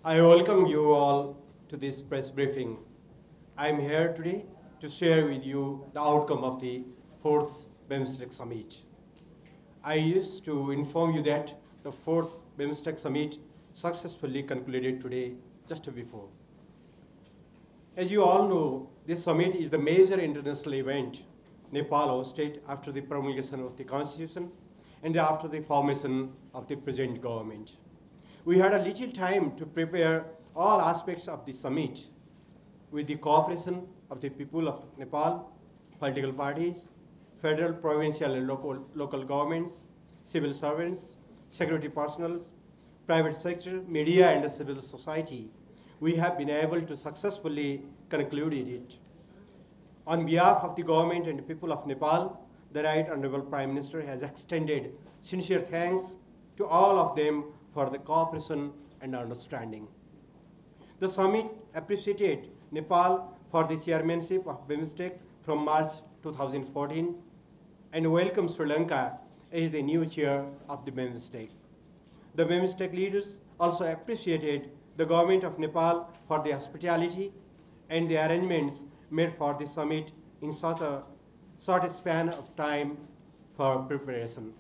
I welcome you all to this press briefing. I am here today to share with you the outcome of the 4th BIMSTEC Summit. I used to inform you that the 4th BIMSTEC Summit successfully concluded today, just before. As you all know, this summit is the major international event Nepal hosted after the promulgation of the Constitution and after the formation of the present government. We had a little time to prepare all aspects of the summit with the cooperation of the people of Nepal, political parties, federal, provincial, and local governments, civil servants, security personnel, private sector, media, and civil society. We have been able to successfully conclude it. On behalf of the government and the people of Nepal, the Right Honorable Prime Minister has extended sincere thanks to all of them for the cooperation and understanding. The summit appreciated Nepal for the chairmanship of BIMSTEC from March 2014 and welcomed Sri Lanka as the new chair of the BIMSTEC. The BIMSTEC leaders also appreciated the government of Nepal for the hospitality and the arrangements made for the summit in such a short span of time for preparation.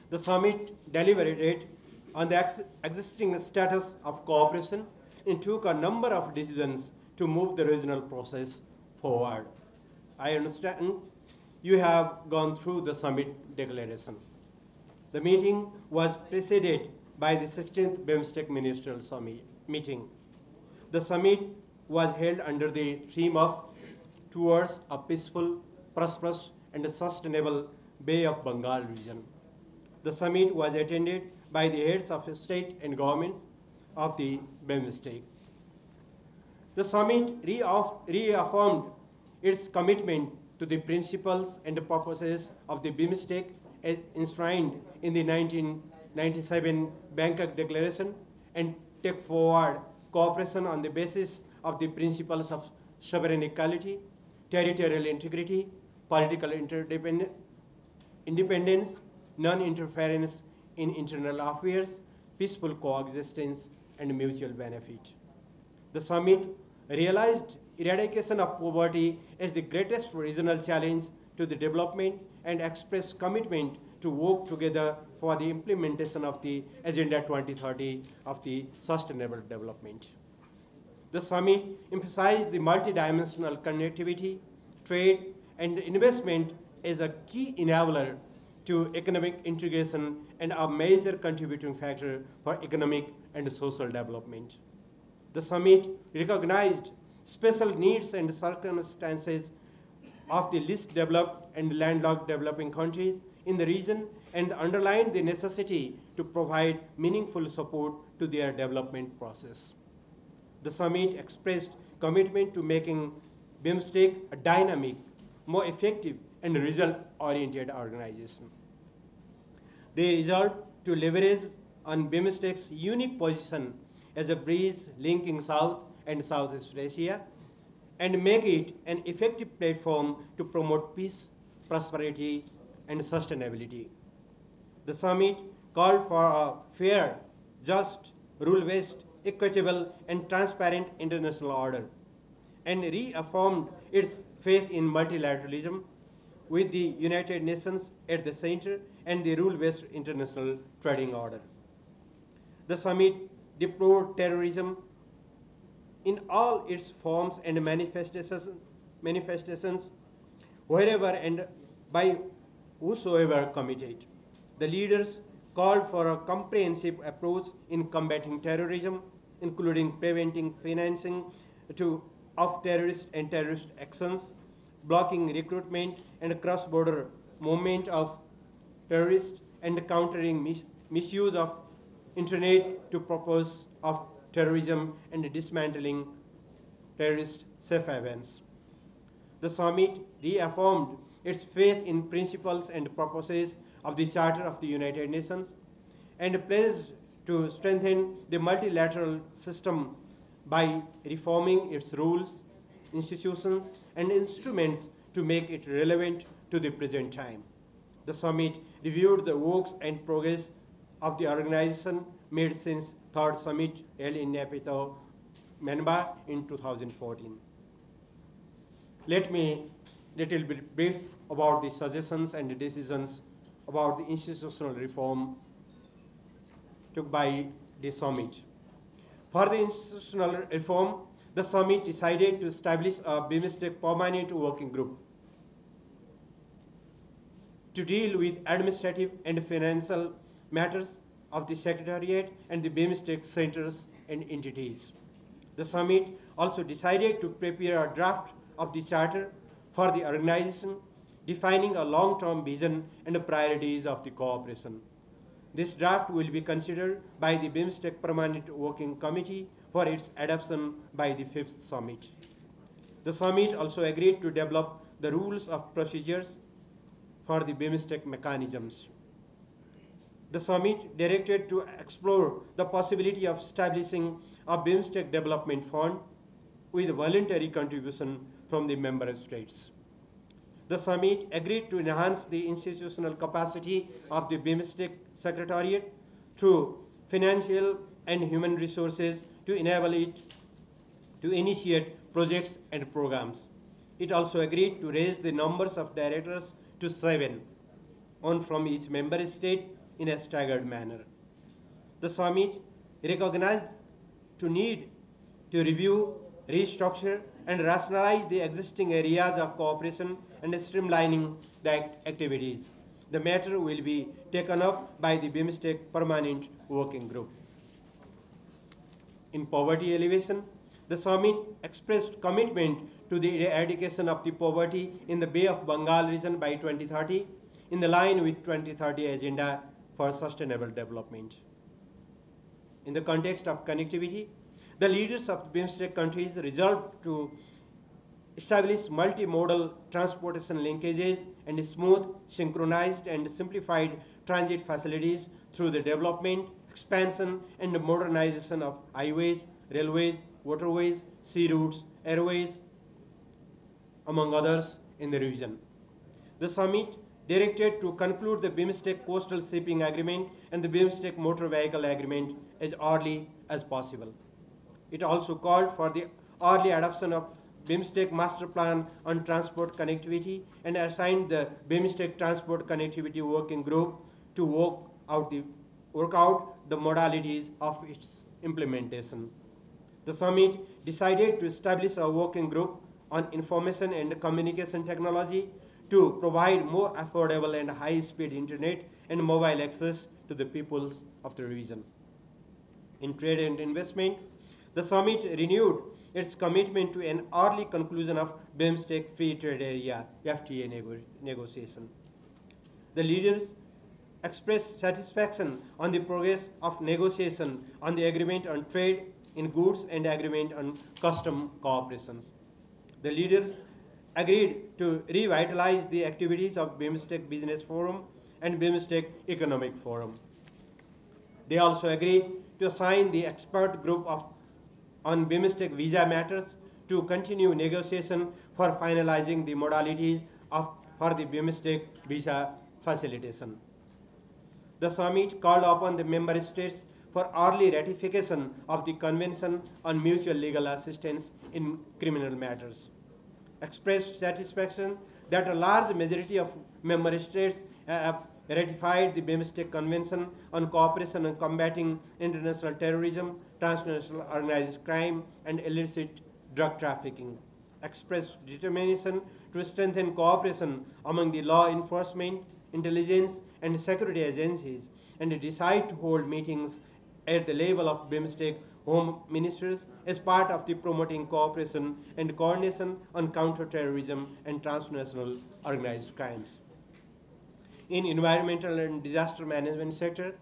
The summit deliberated on the existing status of cooperation and took a number of decisions to move the regional process forward. I understand you have gone through the summit declaration. The meeting was preceded by the 16th BIMSTEC Ministerial Summit meeting. The summit was held under the theme of Towards a Peaceful, Prosperous, and Sustainable Bay of Bengal region. The summit was attended by the heads of state and governments of the BIMSTEC. The summit reaffirmed its commitment to the principles and the purposes of the BIMSTEC as enshrined in the 1997 Bangkok Declaration and take forward cooperation on the basis of the principles of sovereign equality, territorial integrity, political independence, non-interference in internal affairs, peaceful coexistence, and mutual benefit. The summit realized eradication of poverty as the greatest regional challenge to the development and expressed commitment to work together for the implementation of the Agenda 2030 of the Sustainable Development. The summit emphasized the multidimensional connectivity, trade, and investment as a key enabler to economic integration and a major contributing factor for economic and social development. The summit recognized special needs and circumstances of the least developed and landlocked developing countries in the region and underlined the necessity to provide meaningful support to their development process. The summit expressed commitment to making BIMSTEC a dynamic, more effective, and result-oriented organization. They resolved to leverage on BIMSTEC's unique position as a bridge linking South and Southeast Asia and make it an effective platform to promote peace, prosperity, and sustainability. The summit called for a fair, just, rule-based, equitable, and transparent international order and reaffirmed its faith in multilateralism with the United Nations at the center and the rule-based international trading order. The summit deplored terrorism in all its forms and manifestations wherever and by whosoever committed. The leaders called for a comprehensive approach in combating terrorism, including preventing financing of terrorist and terrorist actions, blocking recruitment and cross-border movement of terrorists, and countering misuse of internet to purpose of terrorism and dismantling terrorist safe havens. The summit reaffirmed its faith in principles and purposes of the Charter of the United Nations and pledged to strengthen the multilateral system by reforming its rules, institutions, and instruments to make it relevant to the present time. The summit reviewed the works and progress of the organization made since third summit held in Naypyidaw, Myanmar in 2014. Let me little bit brief about the suggestions and the decisions about the institutional reform took by the summit. For the institutional reform, the summit decided to establish a BIMSTEC permanent working group to deal with administrative and financial matters of the Secretariat and the BIMSTEC centers and entities. The summit also decided to prepare a draft of the charter for the organization, defining a long-term vision and the priorities of the cooperation. This draft will be considered by the BIMSTEC Permanent Working Committee for its adoption by the 5th summit. The summit also agreed to develop the rules of procedures for the BIMSTEC mechanisms. The summit directed to explore the possibility of establishing a BIMSTEC development fund with voluntary contribution from the member states. The summit agreed to enhance the institutional capacity of the BIMSTEC Secretariat through financial and human resources to enable it to initiate projects and programs. It also agreed to raise the numbers of directors to 7, one from each member state in a staggered manner. The summit recognized the need to review, restructure, and rationalize the existing areas of cooperation and streamlining the activities. The matter will be taken up by the BIMSTEC Permanent Working Group. In poverty alleviation, the summit expressed commitment to the eradication of the poverty in the Bay of Bengal region by 2030, in the line with 2030 Agenda for Sustainable Development. In the context of connectivity, the leaders of BIMSTEC countries resolved to establish multimodal transportation linkages and smooth, synchronized, and simplified transit facilities through the development, expansion, and modernization of highways, railways, waterways, sea routes, airways, among others, in the region. The summit directed to conclude the BIMSTEC Coastal Shipping Agreement and the BIMSTEC Motor Vehicle Agreement as early as possible. It also called for the early adoption of BIMSTEC Master Plan on Transport Connectivity and assigned the BIMSTEC Transport Connectivity Working Group to work out the modalities of its implementation. The summit decided to establish a working group on information and communication technology to provide more affordable and high-speed internet and mobile access to the peoples of the region. In trade and investment, the summit renewed its commitment to an early conclusion of BIMSTEC Free Trade Area FTA negotiation. The leaders expressed satisfaction on the progress of negotiation on the agreement on trade in goods and agreement on custom cooperations. The leaders agreed to revitalize the activities of BIMSTEC Business Forum and BIMSTEC Economic Forum. They also agreed to assign the expert group on BIMSTEC visa matters to continue negotiation for finalizing the modalities for the BIMSTEC visa facilitation. The summit called upon the member states for early ratification of the Convention on Mutual Legal Assistance in Criminal Matters, expressed satisfaction that a large majority of member states have ratified the BIMSTEC Convention on Cooperation on Combating International Terrorism, Transnational Organized Crime, and Illicit Drug Trafficking, expressed determination to strengthen cooperation among the law enforcement, intelligence, and security agencies, and decide to hold meetings at the level of BIMSTEC Home Ministers as part of the promoting cooperation and coordination on counterterrorism and transnational organized crimes. In environmental and disaster management sector,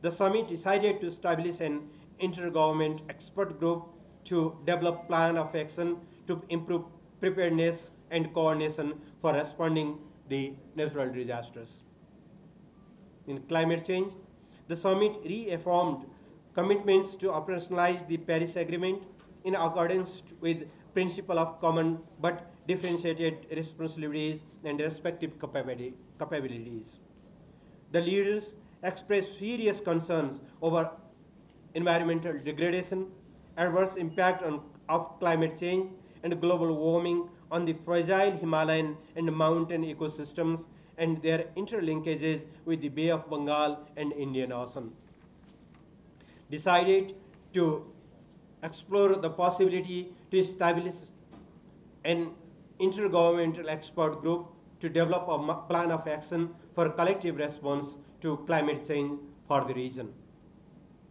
the summit decided to establish an intergovernment expert group to develop plan of action to improve preparedness and coordination for responding the natural disasters. In climate change, the summit reaffirmed commitments to operationalize the Paris Agreement in accordance with principle of common but differentiated responsibilities and respective capabilities. The leaders expressed serious concerns over environmental degradation, adverse impact of climate change, and global warming on the fragile Himalayan and mountain ecosystems and their interlinkages with the Bay of Bengal and Indian Ocean. Decided to explore the possibility to establish an intergovernmental expert group to develop a plan of action for collective response to climate change for the region.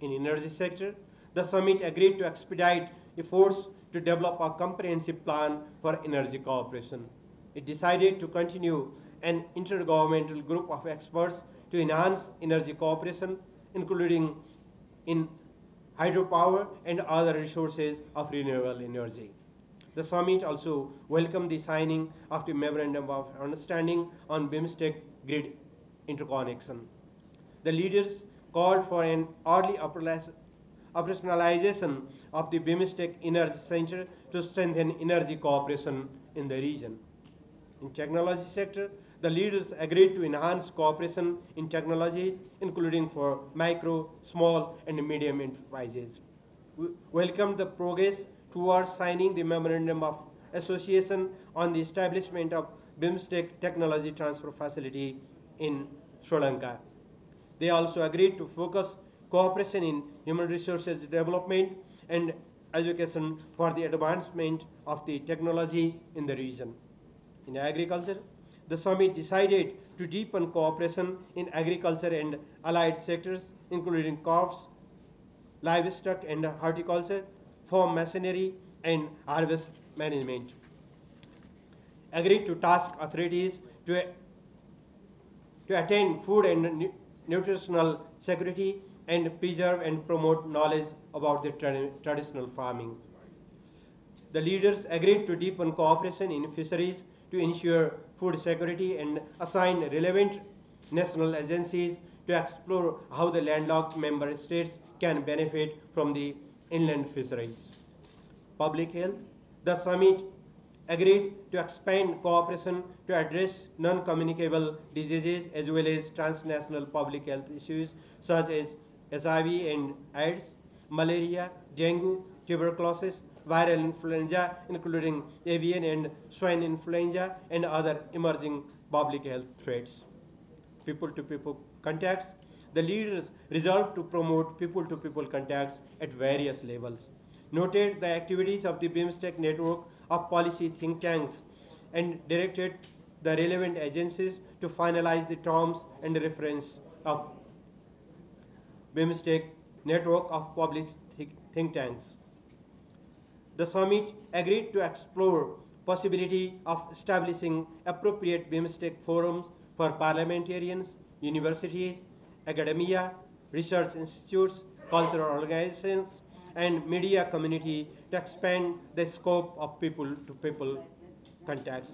In energy sector, the summit agreed to expedite efforts to develop a comprehensive plan for energy cooperation. It decided to continue an intergovernmental group of experts to enhance energy cooperation, including in hydropower and other resources of renewable energy. The summit also welcomed the signing of the Memorandum of Understanding on BIMSTEC grid interconnection. The leaders called for an early operationalization of the BIMSTEC Energy Center to strengthen energy cooperation in the region. In technology sector, the leaders agreed to enhance cooperation in technologies, including for micro, small, and medium enterprises. We welcomed the progress towards signing the Memorandum of Association on the establishment of BIMSTEC Technology Transfer Facility in Sri Lanka. They also agreed to focus cooperation in human resources development and education for the advancement of the technology in the region. In agriculture, the summit decided to deepen cooperation in agriculture and allied sectors, including crops, livestock and horticulture, farm machinery, and harvest management. Agreed to task authorities to attain food and nutritional security and preserve and promote knowledge about the traditional farming. The leaders agreed to deepen cooperation in fisheries to ensure food security and assign relevant national agencies to explore how the landlocked member states can benefit from the inland fisheries. Public health, the summit agreed to expand cooperation to address non-communicable diseases as well as transnational public health issues such as HIV and AIDS, malaria, dengue, tuberculosis, viral influenza, including avian and swine influenza, and other emerging public health threats. People-to-people contacts, the leaders resolved to promote people-to-people contacts at various levels, noted the activities of the BIMSTEC network of policy think tanks, and directed the relevant agencies to finalize the terms and reference of BIMSTEC network of public think tanks. The summit agreed to explore possibility of establishing appropriate BIMSTEC forums for parliamentarians, universities, academia, research institutes, cultural organizations, and media community to expand the scope of people-to-people contacts.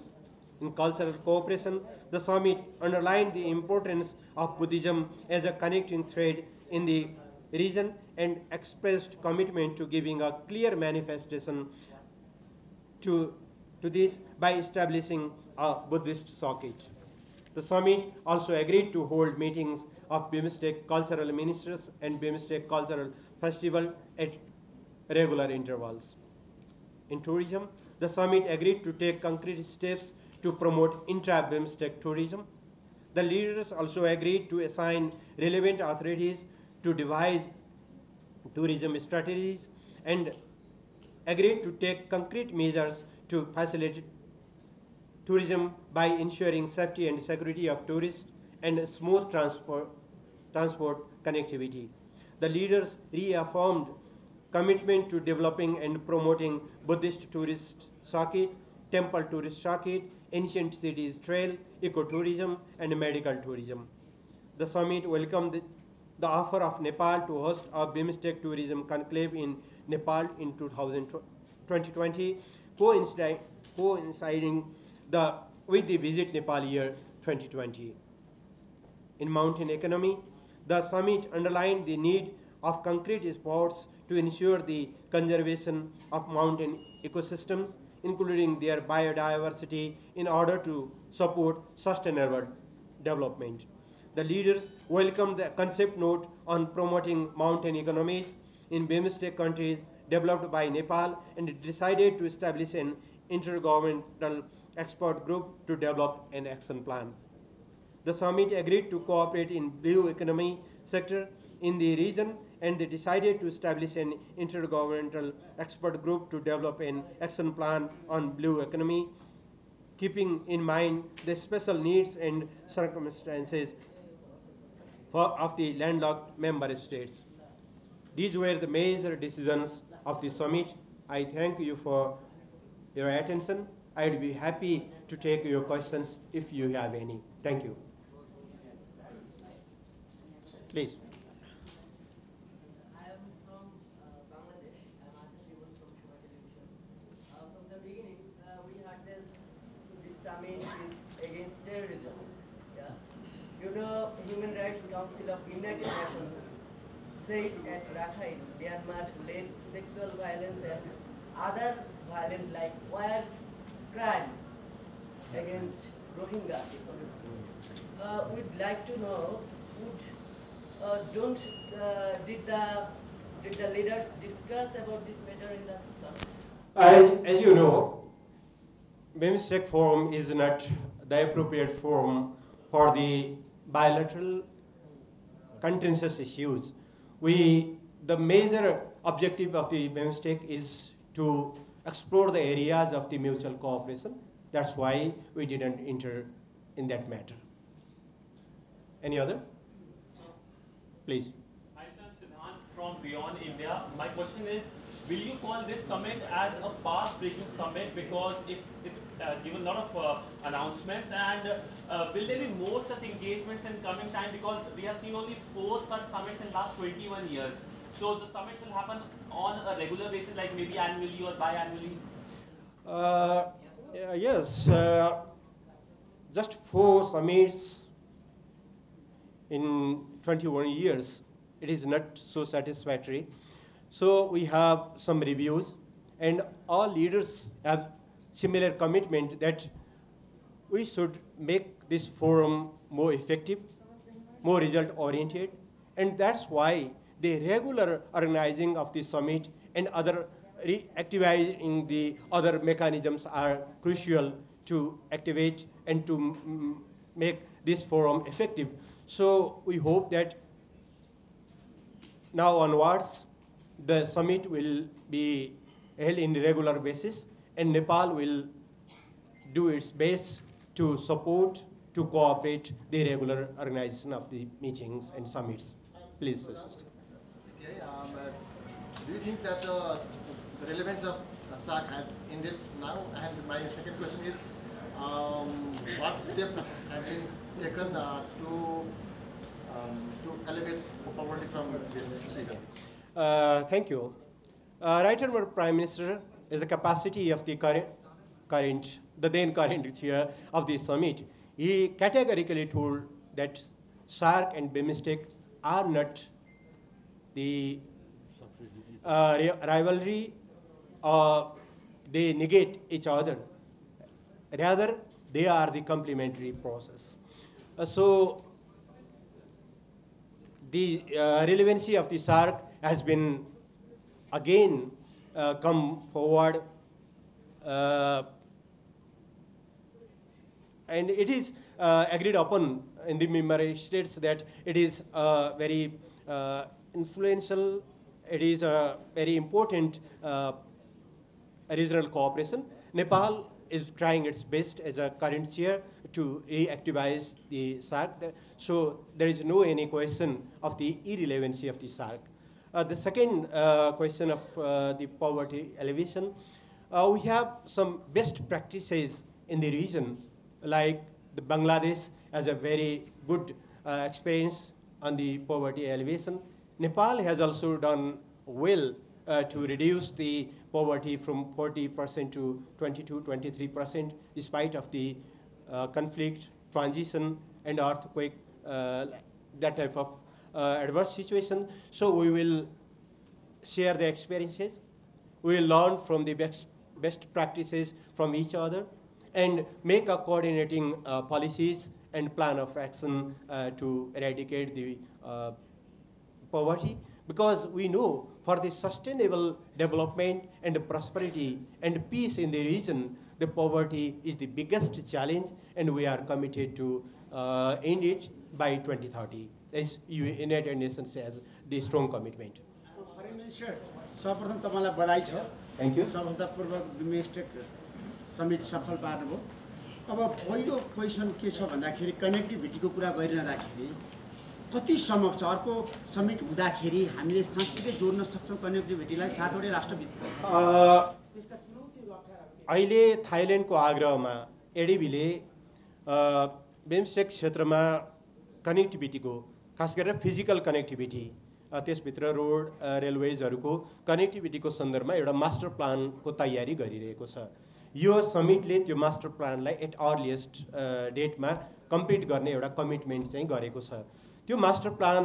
In cultural cooperation, the summit underlined the importance of Buddhism as a connecting thread in the region and expressed commitment to giving a clear manifestation to this by establishing a Buddhist circuit. The summit also agreed to hold meetings of BIMSTEC cultural ministers and BIMSTEC cultural festival at regular intervals. In tourism, the summit agreed to take concrete steps to promote intra-BIMSTEC tourism. The leaders also agreed to assign relevant authorities to devise tourism strategies and agreed to take concrete measures to facilitate tourism by ensuring safety and security of tourists and smooth transport connectivity. The leaders reaffirmed commitment to developing and promoting Buddhist tourist circuit, temple tourist circuit, ancient cities trail, ecotourism, and medical tourism. The summit welcomed the offer of Nepal to host a BIMSTEC tourism conclave in Nepal in 2020, coinciding with the Visit Nepal year 2020. In mountain economy, the summit underlined the need of concrete efforts to ensure the conservation of mountain ecosystems, including their biodiversity, in order to support sustainable development. The leaders welcomed the concept note on promoting mountain economies in BIMSTEC countries developed by Nepal and decided to establish an intergovernmental expert group to develop an action plan. The summit agreed to cooperate in blue economy sector in the region, and they decided to establish an intergovernmental expert group to develop an action plan on blue economy, keeping in mind the special needs and circumstances of the landlocked member states. These were the major decisions of the summit. I thank you for your attention. I would be happy to take your questions if you have any. Thank you. Please. I am from Bangladesh. I am Ashish from Shoma Television. From the beginning, we heard that this summit is against terrorism. Yeah. You know, Human Rights Council of United Nations said at Rakhine, Myanmar led sexual violence and other violent like war crimes against Rohingya. We'd like to know, did the leaders discuss about this matter in the summit? As you know, BIMSTEC forum is not the appropriate forum for the bilateral contentious issues. The major objective of the BIMSTEC is to explore the areas of the mutual cooperation. That's why we didn't enter in that matter. Any other? Please. Hi, sir. Siddhant from Beyond India. My question is, will you call this summit as a path-breaking summit because it's given a lot of announcements, and will there be more such engagements in coming time, because we have seen only 4 such summits in last 21 years. So the summit will happen on a regular basis, like maybe annually or biannually? Yes, just 4 summits in 21 years, it is not so satisfactory. So we have some reviews, and all leaders have similar commitment that we should make this forum more effective, more result-oriented, and that's why the regular organizing of the summit and other reactivating the other mechanisms are crucial to activate and to make this forum effective. So we hope that now onwards, the summit will be held in regular basis, and Nepal will do its best to support, to cooperate the regular organization of the meetings and summits. Please, sir. Okay. Do you think that the relevance of SAC has ended now? And my second question is, what steps have been taken to alleviate poverty from this region? Thank you. Right Honourable Prime Minister, is the capacity of the then current chair of the summit, he categorically told that SARC and BIMSTEC are not the rivalry, or they negate each other. Rather, they are the complementary process. So the relevancy of the SARC has been again come forward, and it is agreed upon in the member states that it is very influential, it is a very important regional cooperation. Nepal is trying its best as a current chair to reactivize the SARC. So there is no any question of the irrelevancy of the SARC. The second question of the poverty alleviation, we have some best practices in the region, like the Bangladesh has a very good experience on the poverty alleviation. Nepal has also done well to reduce the poverty from 40% to 22-23%, despite of the conflict, transition, and earthquake, that type of adverse situation. So we will share the experiences. We will learn from the best practices from each other and make a coordinating policies and plan of action to eradicate the poverty. because we know for the sustainable development and prosperity and peace in the region, the poverty is the biggest challenge, and we are committed to end it by 2030, as United Nations has the strong commitment. Foreign Minister, सर्वप्रथम तपाईलाई बधाई छ। Thank you. सफलतापूर्वक BIMSTEC summit सफल पार्नुभयो। अब पहिलो question के छ भन्दाखेरि कनेक्टिभिटीको कुरा गरिरहँदाखेरि कति सम्भव छ अर्को समिट हुँदाखेरि हामीले साँच्चै जोड्न सक्छौँ कनेक्टिभिटीलाई सातवटै राष्ट्रभित्र? त्यसका चुनौतीहरू अप्ठ्याराहरू अहिले थाइल्यान्डको आग्रहमा एडिबीले बिमस्टेक क्षेत्रमा कनेक्टिभिटीको खास गरेर फिजिकल कनेक्टिभिटी त्यसभित्र रोड रेलवेजहरूको कनेक्टिभिटीको सन्दर्भमा एउटा मास्टर प्लानको तयारी गरिरहेको छ। यो समिटले त्यो मास्टर प्लानलाई एट अर्लिएस्ट डेटमा कम्प्लिट गर्ने एउटा कमिटमेन्ट चाहिँ गरेको छ। त्यो मास्टर प्लान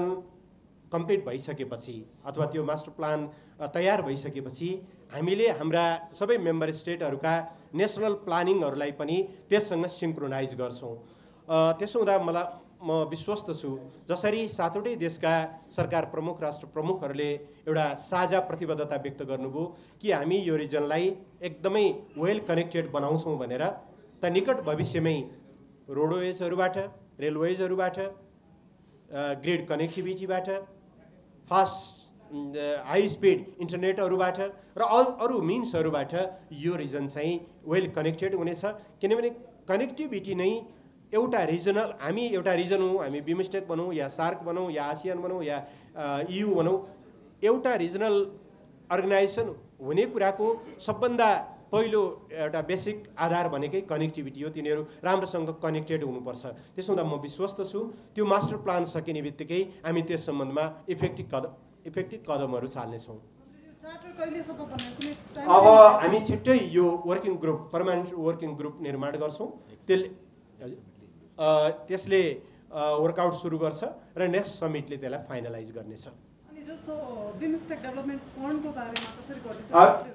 कम्प्लिट भइसकेपछि अथवा त्यो मास्टर प्लान तयार भइसकेपछि हामीले हाम्रा सबै मेम्बर स्टेटहरूका नेसनल प्लानिङहरूलाई पनि त्यससँग सिङ्क्रोनाइज गर्छौँ। त्यसो हुँदा म विश्वस्त छु जसरी सातवटै देशका सरकार प्रमुख राष्ट्र प्रमुखहरूले एउटा साझा प्रतिबद्धता व्यक्त गर्नुभयो कि हामी यो रिजनलाई एकदमै वेल कनेक्टेड बनाउँछौँ भनेर, त निकट भविष्यमै रोडवेजहरूबाट, रेलवेजहरूबाट, ग्रिड कनेक्टिभिटीबाट, फास्ट हाई स्पिड इन्टरनेटहरूबाट र अरू मिन्सहरूबाट यो रिजन चाहिँ वेल कनेक्टेड हुनेछ। किनभने कनेक्टिभिटी नै एउटा रिजनल, हामी एउटा रिजन हौँ, हामी बिमस्टेक बनौँ या सार्क बनौँ या आसियान बनौँ या EU बनौँ, एउटा रिजनल अर्गनाइजेसन हुने कुराको सबभन्दा पहिलो एउटा बेसिक आधार भनेकै कनेक्टिभिटी हो। तिनीहरू राम्रोसँग कनेक्टेड हुनुपर्छ। त्यसो हुँदा म विश्वस्त छु त्यो मास्टर प्लान सकिने बित्तिकै हामी त्यस सम्बन्धमा इफेक्टिभ कदमहरू चाल्नेछौँ। अब हामी छिट्टै यो working group, permanent working group निर्माण गर्छौँ। त्यसले वर्कआउट सुरु गर्छ र नेक्स्ट समिटले त्यसलाई फाइनलाइज गर्नेछ।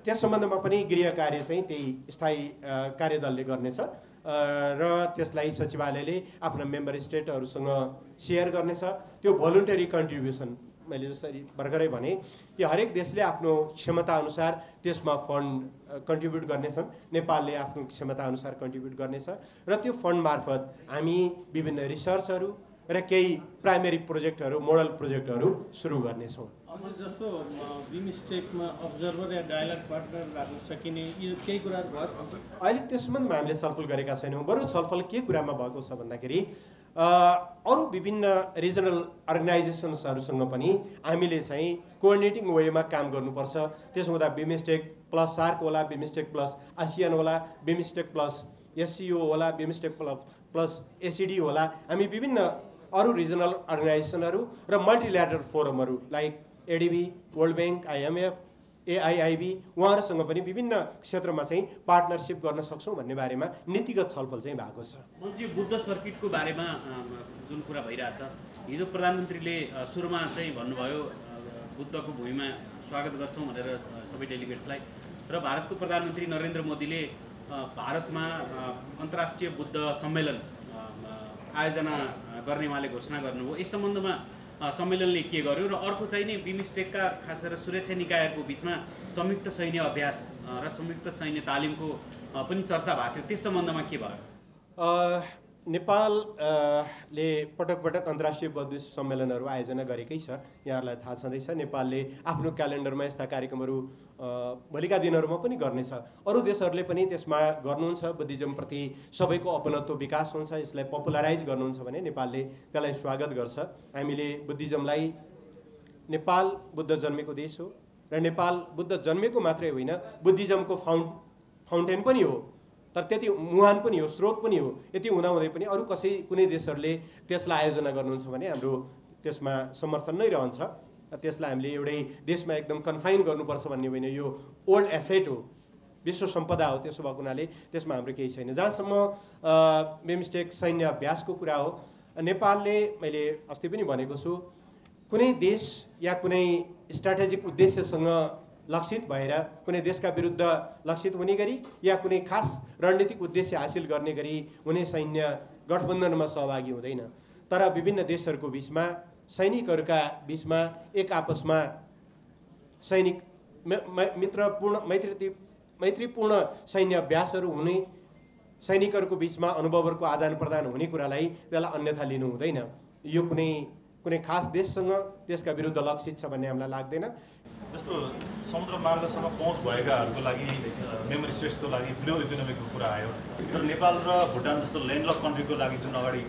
त्यस सम्बन्धमा पनि गृह कार्य चाहिँ त्यही स्थायी कार्यदलले गर्नेछ र त्यसलाई सचिवालयले आफ्ना मेम्बर स्टेटहरूसँग सेयर गर्नेछ। त्यो भोलुन्टरी कन्ट्रिब्युसन मैले जसरी भर्खरै भने कि हरेक देशले आफ्नो क्षमता अनुसार त्यसमा फन्ड कन्ट्रिब्युट गर्नेछन्। नेपालले आफ्नो क्षमता अनुसार कन्ट्रिब्युट गर्नेछ र त्यो फन्ड मार्फत हामी विभिन्न रिसर्चहरू र केही प्राइमेरी प्रोजेक्टहरू, मोडल प्रोजेक्टहरू सुरु गर्नेछौँ। जस्तो बिमस्टेकमा अब्जर्भर या डायलग पार्टनर राख्न सकिने यो केही कुराहरू भएको छ? अहिले त्यस सम्बन्धमा हामीले छलफल गरेका छैनौँ। बरु छलफल के कुरामा भएको छ भन्दाखेरि अरू विभिन्न रिजनल अर्गनाइजेसन्सहरूसँग पनि हामीले चाहिँ कोअर्डिनेटिङ वेमा काम गर्नुपर्छ। त्यसो हुँदा बिमस्टेक प्लस सार्क होला, बिमस्टेक प्लस आसियान होला, बिमस्टेक प्लस SCO होला, बिमस्टेक प्लस ACD होला। हामी विभिन्न अरू रिजनल अर्गनाइजेसनहरू र मल्टिल्याटरल फोरमहरू like ADB, world bank, IMF, AIIB उहाँहरूसँग पनि विभिन्न क्षेत्रमा चाहिँ पार्टनरसिप गर्न सक्छौँ भन्ने बारेमा नीतिगत छलफल चाहिँ भएको छ। मन्त्री, बुद्ध सर्किटको बारेमा जुन कुरा भइरहेछ, हिजो प्रधानमन्त्रीले सुरुमा चाहिँ भन्नुभयो बुद्धको भूमिमा स्वागत गर्छौँ भनेर सबै डेलिगेट्सलाई, र भारतको प्रधानमन्त्री नरेन्द्र मोदीले भारतमा अन्तर्राष्ट्रिय बुद्ध सम्मेलन आयोजना गर्ने उहाँले घोषणा गर्नुभयो। यस सम्बन्धमा सम्मेलनले के गर्यो र अर्को चाहिँ नि बिमस्टेकका खास गरेर सुरक्षा निकायहरूको बिचमा संयुक्त सैन्य अभ्यास र संयुक्त सैन्य तालिमको पनि चर्चा भएको थियो। त्यस सम्बन्धमा के भयो? नेपालले पटक पटक अन्तर्राष्ट्रिय बौद्धिस्ट सम्मेलनहरू आयोजना गरेकै छ, यहाँहरूलाई थाहा छँदैछ। नेपालले आफ्नो क्यालेन्डरमा यस्ता कार्यक्रमहरू भोलिका दिनहरूमा पनि गर्नेछ। अरू देशहरूले पनि त्यसमा गर्नुहुन्छ। बुद्धिज्मप्रति सबैको अपनत्व विकास हुन्छ, यसलाई पपुलराइज गर्नुहुन्छ भने नेपालले त्यसलाई स्वागत गर्छ। हामीले बुद्धिज्मलाई, नेपाल बुद्ध जन्मेको देश हो र नेपाल बुद्ध जन्मेको मात्रै होइन, बुद्धिज्मको फाउन्टेन पनि हो, तर त्यति मुहान पनि हो, स्रोत पनि हो। यति हुँदाहुँदै पनि अरू कुनै देशहरूले त्यसलाई आयोजना गर्नुहुन्छ भने हाम्रो त्यसमा समर्थन नै रहन्छ। त्यसलाई हामीले एउटै देशमा एकदम कन्फाइन गर्नुपर्छ भन्ने होइन, यो ओल्ड एसेट हो, विश्व सम्पदा हो। त्यसो भएको हुनाले त्यसमा हाम्रो केही छैन। जहाँसम्म बिमस्टेक सैन्य अभ्यासको कुरा हो, नेपालले, मैले अस्ति पनि भनेको छु, कुनै देश या कुनै स्ट्राटेजिक उद्देश्यसँग लक्षित भएर कुनै देशका विरुद्ध लक्षित हुने गरी या कुनै खास रणनीतिक उद्देश्य हासिल गर्ने गरी हुने सैन्य गठबन्धनमा सहभागी हुँदैन। तर विभिन्न देशहरूको बिचमा सैनिकहरूका बीचमा एक आपसमा सैनिक मैत्रीपूर्ण सैन्य अभ्यासहरू हुने, सैनिकहरूको बीचमा अनुभवहरूको आदान प्रदान हुने कुरालाई त्यसलाई अन्यथा लिनु हुँदैन। यो कुनै खास देशसँग त्यसका विरुद्ध लक्षित छ भन्ने हामीलाई लाग्दैन। जस्तो समुद्र मार्गसम्म पहुँच भएकाहरूको लागि मेमोरी स्टेट्सको लागि ब्लू इकोनोमीको कुरा आयो, तर नेपाल र भुटान जस्तो ल्यान्डलक कन्ट्रीको लागि जुन अगाडि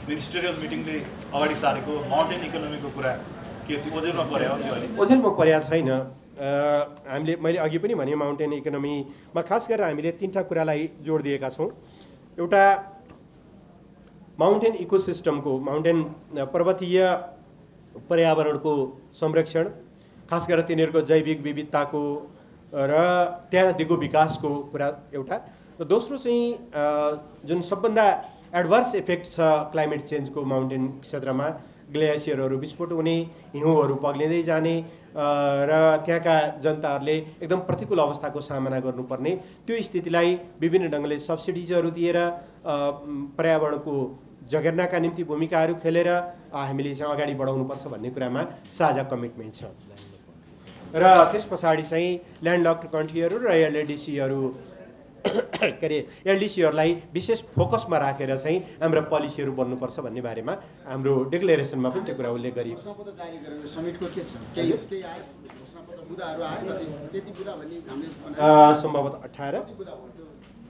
मिनिस्टेरियल मिटिङले अगाडि सारेको माउन्टेन इकोनोमीको कुरा के ओझेलमा पर्यो हो? यो अहिले ओझेलमा पर्या छैन। मैले अघि पनि भने माउन्टेन इकोनोमीमा खास गरेर हामीले 3टा कुरालाई जोड दिएका छौँ। एउटा माउन्टेन इकोसिस्टमको, माउन्टेन पर्वतीय पर्यावरणको संरक्षण, खास गरेर तिनीहरूको जैविक विविधताको र त्यहाँदेखिको विकासको कुरा एउटा। र दोस्रो चाहिँ जुन सबभन्दा एडभर्स इफेक्ट छ क्लाइमेट चेन्जको माउन्टेन क्षेत्रमा, ग्लेसियरहरू विस्फोट हुने, हिउँहरू पग्लिँदै जाने र त्यहाँका जनताहरूले एकदम प्रतिकूल अवस्थाको सामना गर्नुपर्ने, त्यो स्थितिलाई विभिन्न ढङ्गले सब्सिडिजहरू दिएर पर्यावरणको जगेर्नाका निम्ति भूमिकाहरू खेलेर हामीले चाहिँ अगाडि बढाउनुपर्छ भन्ने कुरामा साझा कमिटमेन्ट छ। र त्यस पछाडि चाहिँ ल्यान्डलक्ड कन्ट्रीहरू र एलडिसीहरू एलडिसीहरूलाई विशेष फोकसमा राखेर चाहिँ हाम्रो पोलिसीहरू बन्नुपर्छ भन्ने बारेमा हाम्रो डिक्लेरेसनमा पनि त्यो कुरा उल्लेख गरिएको छ। समिटको के छ? सम्भवतः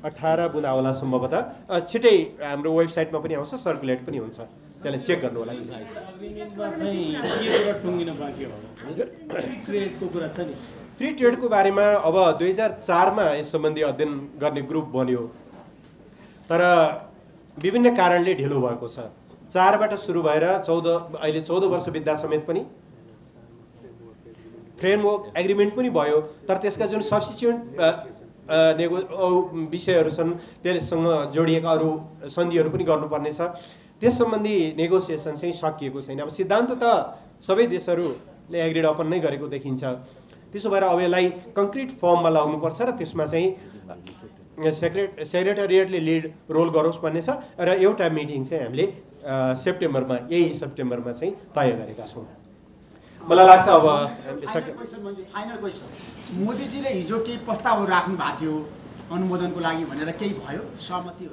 18 बुँदा होला सम्भवतः। छिटै हाम्रो वेबसाइटमा पनि आउँछ, सर्कुलेट पनि हुन्छ, त्यसलाई चेक गर्नु होला। एग्रिमेन्टमा चाहिँ के कुरा टुङ्गिन बाँकी हो? हजुर, ट्रेडको कुरा छ नि। फ्री ट्रेडको बारेमा अब 2004मा यस सम्बन्धी अध्ययन गर्ने ग्रुप बन्यो, तर विभिन्न कारणले ढिलो भएको छ। 4बाट सुरु भएर अहिले 14 वर्ष बित्दा समेत पनि फ्रेमवर्क एग्रिमेन्ट पनि भयो, तर त्यसका जुन सब्स्टिट्युट विषयहरू छन् त्यससँग जोडिएका अरू सन्धिहरू पनि गर्नुपर्ने छ। त्यस सम्बन्धी नेगोसिएसन चाहिँ सकिएको छैन। अब सिद्धान्त त सबै देशहरूले एग्रिड अपन नै गरेको देखिन्छ। त्यसो भएर अब यसलाई कङ्क्रिट फर्ममा ल्याउनुपर्छ र त्यसमा चाहिँ सेक्रेटरिएटले लिड रोल गरोस् भन्ने छ। र एउटा मिटिङ चाहिँ हामीले यही सेप्टेम्बरमा चाहिँ तय गरेका छौँ। मलाई लाग्छ अब फाइनल क्वेसन, मोदीजीले हिजो केही प्रस्तावहरू राख्नु भएको थियो अनुमोदनको लागि भनेर, केही भयो सहमति?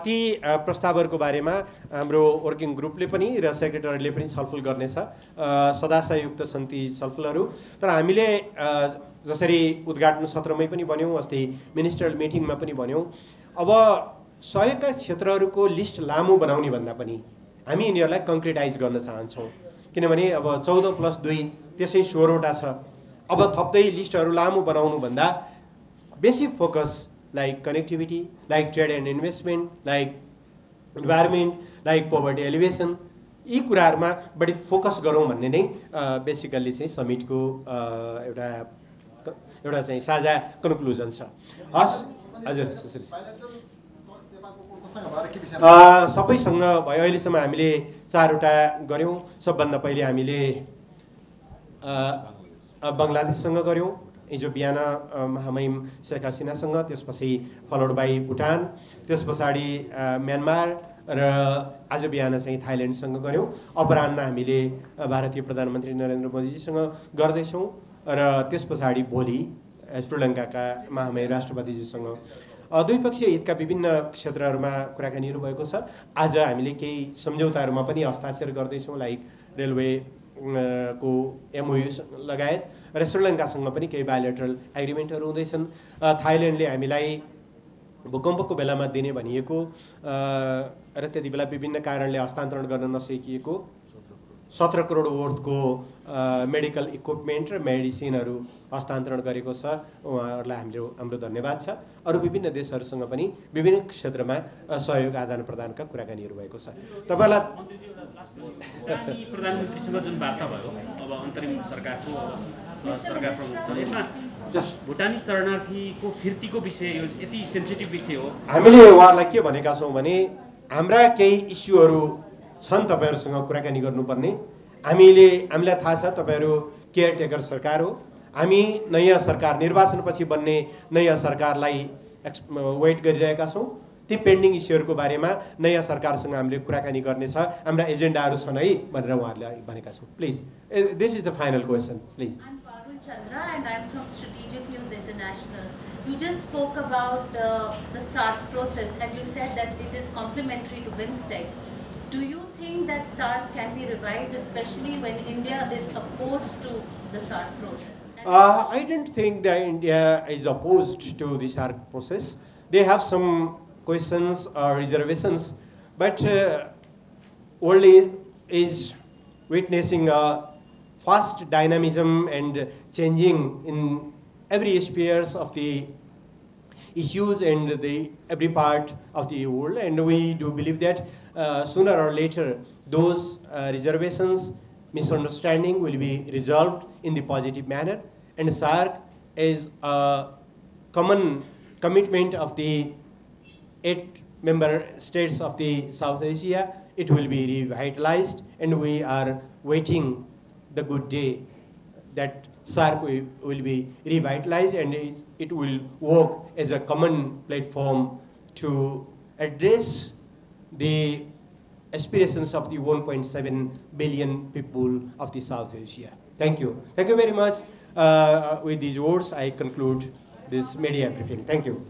ती प्रस्तावहरूको बारेमा हाम्रो वर्किङ ग्रुपले पनि र सेक्रेटरीले पनि छलफल गर्नेछ। सदाशयुक्त छन् ती छलफलहरू। तर हामीले जसरी उद्घाटन सत्रमै पनि भन्यौँ, अस्ति मिनिस्ट्रियल मिटिङमा पनि भन्यौँ, अब सहयोगका क्षेत्रहरूको लिस्ट लामो बनाउने भन्दा पनि हामी यिनीहरूलाई कङ्क्रिटाइज गर्न चाहन्छौँ। किनभने अब 14+2 त्यसै 16वटा छ। अब थप्दै लिस्टहरू लामो बनाउनु भन्दा बेसी focus like connectivity, like trade end investment, like environment, like poverty elevation, यी कुराहरूमा बढी फोकस गरौँ भन्ने नै बेसिकल्ली चाहिँ समिटको एउटा चाहिँ साझा कन्क्लुजन छ। हस् हजुर, सबैसँग भयो। अहिलेसम्म हामीले 4वटा गऱ्यौँ। सबभन्दा पहिले हामीले बङ्गलादेशसँग गऱ्यौँ, हिजो बिहान महामहिम शेख हसिनासँग, त्यसपछि फलोड बाई भुटान, त्यस पछाडि म्यानमार र आज बिहान चाहिँ थाइल्यान्डसँग गऱ्यौँ। अपराह्न हामीले भारतीय प्रधानमन्त्री नरेन्द्र मोदीजीसँग गर्दैछौँ र त्यस पछाडि भोलि श्रीलङ्काका महामहिम राष्ट्रपतिजीसँग। द्विपक्षीय हितका विभिन्न क्षेत्रहरूमा कुराकानीहरू भएको छ। आज हामीले केही सम्झौताहरूमा पनि हस्ताक्षर गर्दैछौँ, लाइक रेलवे को एमओयू लगायत, र श्रीलङ्कासँग पनि केही बायोलेटरल एग्रिमेन्टहरू हुँदैछन्। थाइल्यान्डले हामीलाई भूकम्पको बेलामा दिने भनिएको र त्यति बेला विभिन्न कारणले हस्तान्तरण गर्न नसकिएको 17 करोड वर्थको मेडिकल इक्विपमेन्ट र मेडिसिनहरू हस्तान्तरण गरेको छ। उहाँहरूलाई हाम्रो धन्यवाद छ। अरू विभिन्न देशहरूसँग पनि विभिन्न क्षेत्रमा सहयोग आदान प्रदानका कुराकानीहरू भएको छ। तपाईँलाई प्रधानमन्त्रीसँग जुन वार्ता भयो, अब अन्तरिम सरकारको सरकार प्रमुख छ, यसमा भुटानी शरणार्थीको फिर्तीको विषय यो यति सेन्सिटिभ विषय हो। हामीले उहाँहरूलाई के भनेका छौँ भने हाम्रा केही इस्युहरू छन् तपाईँहरूसँग कुराकानी गर्नुपर्ने। हामीलाई थाहा छ तपाईँहरू केयरटेकर सरकार हो। हामी नयाँ सरकार निर्वाचनपछि बन्ने नयाँ सरकारलाई वेट गरिरहेका छौँ। ती पेन्डिङ इस्युहरूको बारेमा नयाँ सरकारसँग हामीले कुराकानी गर्नेछ, हाम्रा एजेन्डाहरू छन् है भनेर उहाँहरूले भनेका छौँ। Please, this is the final question, please. Chandra, and I'm from Strategic News International. You just spoke about the SARC process, and you said that it is complementary to BIMSTEC. Do you think that SARC can be revived, especially when India is opposed to the SARC process? I don't think that India is opposed to the SARC process. They have some questions or reservations, but only is witnessing a fast dynamism and changing in every spheres of the issues and every part of the world, and we do believe that sooner or later those reservations, misunderstanding will be resolved in the positive manner, and SARC is a common commitment of the 8 member states of the South Asia. It will be revitalized, and we are waiting the good day that SARC will be revitalized, and it will work as a common platform to address the aspirations of the 1.7 billion people of the South Asia. Thank you. Thank you very much. With these words, I conclude this media briefing. Thank you.